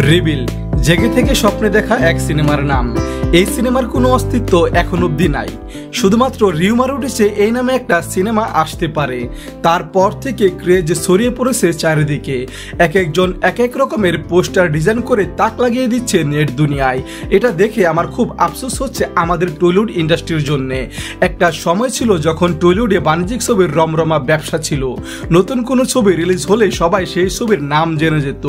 Reveal জেগে থেকে স্বপ্নে দেখা এক সিনেমার নাম। এই সিনেমার কোনো অস্তিত্ব এখন অবধি নাই, শুধুমাত্র রিউমার উঠেছে এই নামে একটা সিনেমা আসতে পারে। তারপর থেকে ক্রেজ ছড়িয়ে পড়েছে চারিদিকে, এক একজন এক এক রকমের পোস্টার ডিজাইন করে তাক লাগিয়ে দিচ্ছে নেট দুনিয়ায়। এটা দেখে আমার খুব আফসোস হচ্ছে আমাদের টলিউড ইন্ডাস্ট্রির জন্য। একটা সময় ছিল যখন টলিউডে বাণিজ্যিক ছবির রমরমা ব্যবসা ছিল, নতুন কোনো ছবি রিলিজ হলে সবাই সেই ছবির নাম জেনে যেত।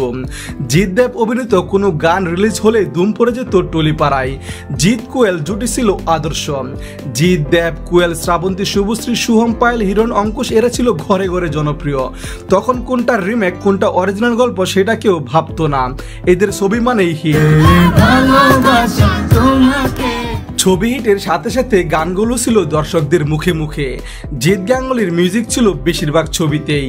জিৎ দেব অভিনীত কোনো গান রিলিজ হলে ধুম পড়ে যেত টলি পাড়ায়। জিৎ কোয়েল জুটি ছিল আদর্শ। জিৎ দেব, কোয়েল, শ্রাবন্তী, শুভশ্রী, শুভম, পায়েল, হিরণ, অঙ্কুশ এরা ছিল ঘরে ঘরে জনপ্রিয়। তখন কোনটা রিমেক কোনটা অরিজিনাল গল্প সেটা কেউ ভাবতো না, এদের ছবি মানেই হিট। ছবি হিটের সাথে সাথে গানগুলো ছিল দর্শকদের মুখে মুখে। জিৎ গাঙ্গুলির মিউজিক ছিল বেশিরভাগ ছবিতেই।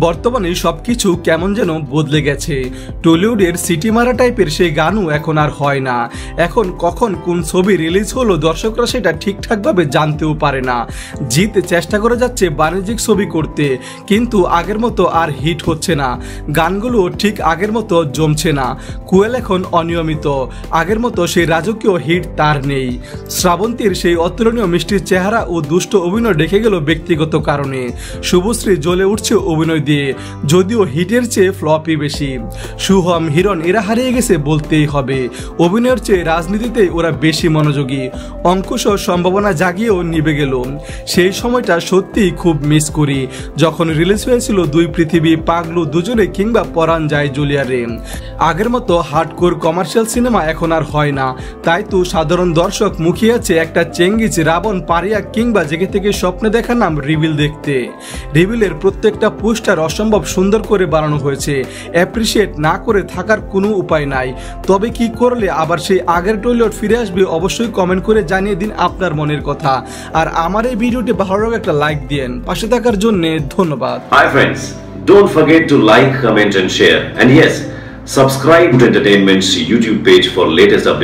বর্তমানে সবকিছু কেমন যেন বদলে গেছে। টলিউডের সিটি মারা টাইপের সেই গানও এখন আর হয় না। এখন কখন কোন ছবি রিলিজ হলো দর্শকরা সেটা ঠিকঠাকভাবে জানতেও পারে না। জিৎ চেষ্টা করে যাচ্ছে বাণিজ্যিক ছবি করতে, কিন্তু আগের মতো আর হিট হচ্ছে না, গানগুলো ঠিক আগের মতো জমছে না। কোয়েল এখন অনিয়মিত, আগের মতো সেই রাজকীয় হিট তার নেই। শ্রাবন্তীর সেই অতুলনীয় মিষ্টির চেহারা ও দুষ্ট অভিনয় দেখে গেল ব্যক্তিগত কারণে। শুভশ্রী জ্বলে উঠছে অভিনয় দিয়ে, যদিও হিটের চেয়ে ফ্লপই বেশি। শুভম, হিরণ এরা হারিয়ে গেছে বলতেই হবে, অভিনয়ের চেয়ে রাজনীতিতে ওরা বেশি মনোযোগী। অঙ্কুশও সম্ভাবনা জাগিয়েও নিভে গেল। সেই সময়টা সত্যিই খুব মিস করি, যখন রিলিজ হয়েছিল দুই পৃথিবী, পাগলু দুজনে কিংবা পরাণ যায় জুলিয়ারে। আগের মতো হার্ডকোর কমার্শিয়াল সিনেমা এখন আর হয় না, তাই তো সাধারণ দর্শক মুখিয়ে আছে একটা চেঙ্গিজ, রাবণ, পারিয়া কিংবা জেগে থেকে স্বপ্নে দেখা নাম রিভিল দেখতে। রিভিলের প্রত্যেকটা পোস্টার অসম্ভব সুন্দর করে বানানো হয়েছে, অ্যাপ্রিসিয়েট না করে থাকার কোনো উপায় নাই। তবে কি করলে আবার সেই আগের টলিউড ফিরে আসবে অবশ্যই কমেন্ট করে জানিয়ে দিন আপনার মনের কথা। আর আমার এই ভিডিওটি ভালো লাগে একটা লাইক দিন, পাশে থাকার জন্য ধন্যবাদ। Hi friends, don't forget to like, comment and share, and yes, subscribe to Entertainment's YouTube page for latest updates.